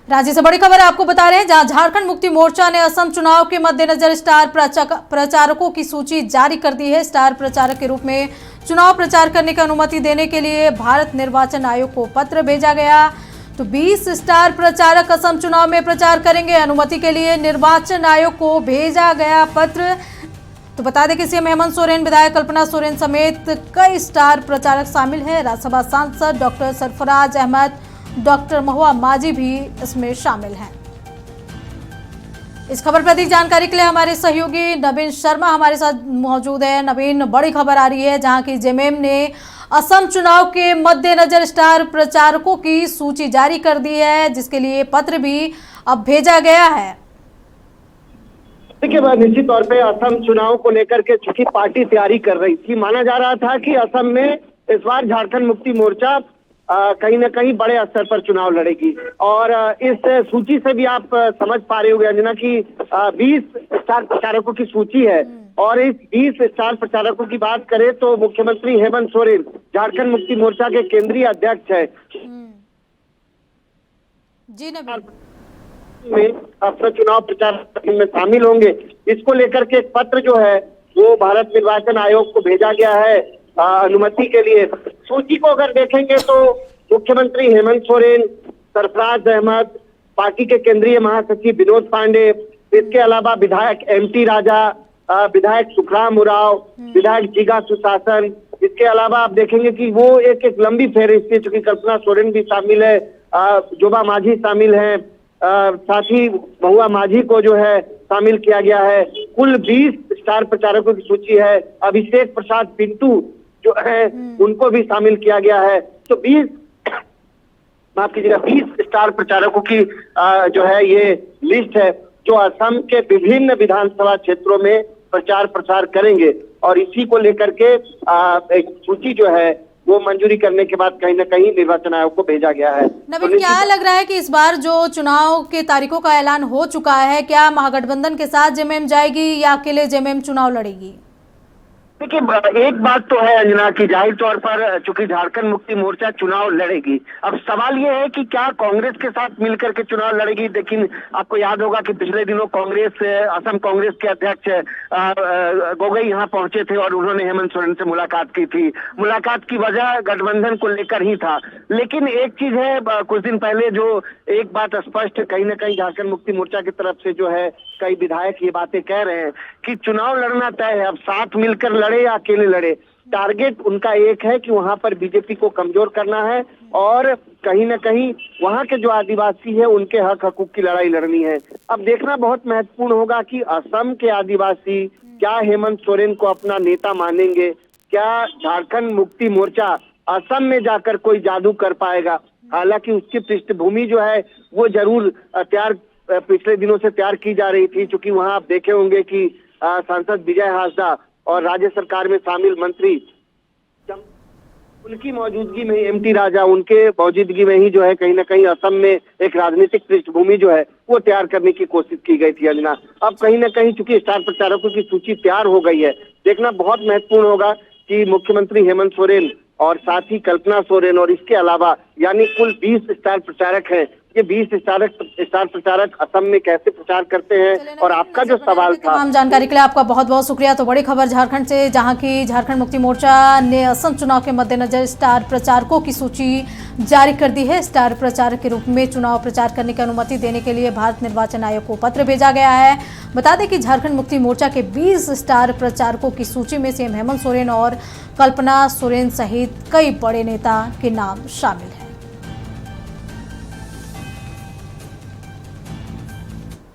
राज्य से बड़ी खबर आपको बता रहे हैं, जहां झारखंड मुक्ति मोर्चा ने असम चुनाव के मद्देनजर स्टार प्रचारकों की सूची जारी कर दी है। स्टार प्रचारक के रूप में चुनाव प्रचार करने की अनुमति देने के लिए भारत निर्वाचन आयोग को पत्र भेजा गया। तो 20 स्टार प्रचारक असम चुनाव में प्रचार करेंगे। अनुमति के लिए निर्वाचन आयोग को भेजा गया पत्र। तो बता दें कि सीएम हेमंत सोरेन, विधायक कल्पना सोरेन समेत कई स्टार प्रचारक शामिल हैं। राज्यसभा सांसद डॉक्टर सरफराज अहमद, डॉक्टर महुआ माझी भी इसमें शामिल हैं। इस खबर पर अधिक जानकारी के लिए हमारे सहयोगी नवीन शर्मा हमारे साथ मौजूद है। नवीन, बड़ी खबर आ रही है जहां की जेएमएम ने असम चुनाव के मद्देनजर स्टार प्रचारकों की सूची जारी कर दी है, जिसके लिए पत्र भी अब भेजा गया है। देखिए, निश्चित तौर पे असम चुनाव को लेकर के चूंकि पार्टी तैयारी कर रही थी, माना जा रहा था कि असम में इस बार झारखंड मुक्ति मोर्चा कहीं न कहीं बड़े स्तर पर चुनाव लड़ेगी। और इस सूची से भी आप समझ पा रहे होंगे अंजना की 20 स्टार प्रचारकों की सूची है। और इस 20 स्टार प्रचारकों की बात करें तो मुख्यमंत्री हेमंत सोरेन झारखंड मुक्ति मोर्चा के केंद्रीय अध्यक्ष है। जी नवीन, में अपना चुनाव प्रचार में शामिल होंगे। इसको लेकर के एक पत्र जो है वो भारत निर्वाचन आयोग को भेजा गया है अनुमति के लिए। सूची को अगर देखेंगे तो मुख्यमंत्री हेमंत सोरेन, सरफराज अहमद, पार्टी के केंद्रीय महासचिव विनोद पांडे, इसके अलावा विधायक एमटी राजा, विधायक सुखराम उरांव, विधायक जिगा सुशासन, इसके अलावा आप देखेंगे कि वो एक लंबी फेहरिस्त है, चूंकि कल्पना सोरेन भी शामिल है, जोबा माझी शामिल है, साथ ही महुआ माझी को जो है शामिल किया गया है। कुल 20 स्टार प्रचारकों की सूची है। अभिषेक प्रसाद पिंटू जो है उनको भी शामिल किया गया है। तो 20 स्टार प्रचारकों की जो है ये लिस्ट है जो असम के विभिन्न विधानसभा क्षेत्रों में प्रचार प्रसार करेंगे। और इसी को लेकर के एक सूची जो है वो मंजूरी करने के बाद कहीं ना कहीं निर्वाचन आयोग को भेजा गया है। नवीन, क्या लग रहा है कि इस बार जो चुनाव के तारीखों का ऐलान हो चुका है, क्या महागठबंधन के साथ जेएमएम जाएगी या अकेले जेएमएम चुनाव लड़ेगी? देखिए, एक बात तो है अंजना की जाहिर तौर पर चूंकि झारखंड मुक्ति मोर्चा चुनाव लड़ेगी, अब सवाल ये है कि क्या कांग्रेस के साथ मिलकर के चुनाव लड़ेगी। लेकिन आपको याद होगा कि पिछले दिनों असम कांग्रेस के अध्यक्ष गोगोई यहाँ पहुंचे थे और उन्होंने हेमंत सोरेन से मुलाकात की थी। मुलाकात की वजह गठबंधन को लेकर ही था। लेकिन एक चीज है, कुछ दिन पहले जो एक बात स्पष्ट कहीं ना कहीं झारखंड मुक्ति मोर्चा की तरफ से जो है कई विधायक ये बातें कह रहे हैं कि चुनाव लड़ना तय है, अब साथ मिलकर लड़े या अकेले लड़े। टारगेट उनका एक है कि वहां पर बीजेपी को कमजोर करना है और कहीं ना कहीं वहां के जो आदिवासी है उनके हक हकूक की लड़ाई लड़नी है। अब देखना बहुत महत्वपूर्ण होगा कि असम के आदिवासी क्या हेमंत सोरेन को अपना नेता मानेंगे, क्या झारखंड मुक्ति मोर्चा असम में जाकर कोई जादू कर पाएगा। हालांकि उसकी पृष्ठभूमि जो है वो जरूर पिछले दिनों से तैयार की जा रही थी, क्योंकि वहां आप देखे होंगे कि सांसद विजय हाजदा और राज्य सरकार में शामिल मंत्री उनकी मौजूदगी में एमटी राजा, उनके मौजूदगी में ही जो है कहीं ना कहीं असम में एक राजनीतिक पृष्ठभूमि जो है वो तैयार करने की कोशिश की गई थी अंजना। अब कहीं ना कहीं चूंकि स्टार प्रचारकों की सूची तैयार हो गई है, देखना बहुत महत्वपूर्ण होगा कि मुख्यमंत्री हेमंत सोरेन और साथ ही कल्पना सोरेन और इसके अलावा यानी कुल 20 स्टार प्रचारक हैं, ये 20 स्टार प्रचारक असम में कैसे प्रचार करते हैं। और आपका जो सवाल था, तमाम जानकारी के लिए आपका बहुत बहुत शुक्रिया। तो बड़ी खबर झारखंड से, जहां की झारखंड मुक्ति मोर्चा ने असम चुनाव के मद्देनजर स्टार प्रचारकों की सूची जारी कर दी है। स्टार प्रचारक के रूप में चुनाव प्रचार करने की अनुमति देने के लिए भारत निर्वाचन आयोग को पत्र भेजा गया है। बता दें कि झारखंड मुक्ति मोर्चा के 20 स्टार प्रचारकों की सूची में सीएम हेमंत सोरेन और कल्पना सोरेन सहित कई बड़े नेता के नाम शामिल हैं।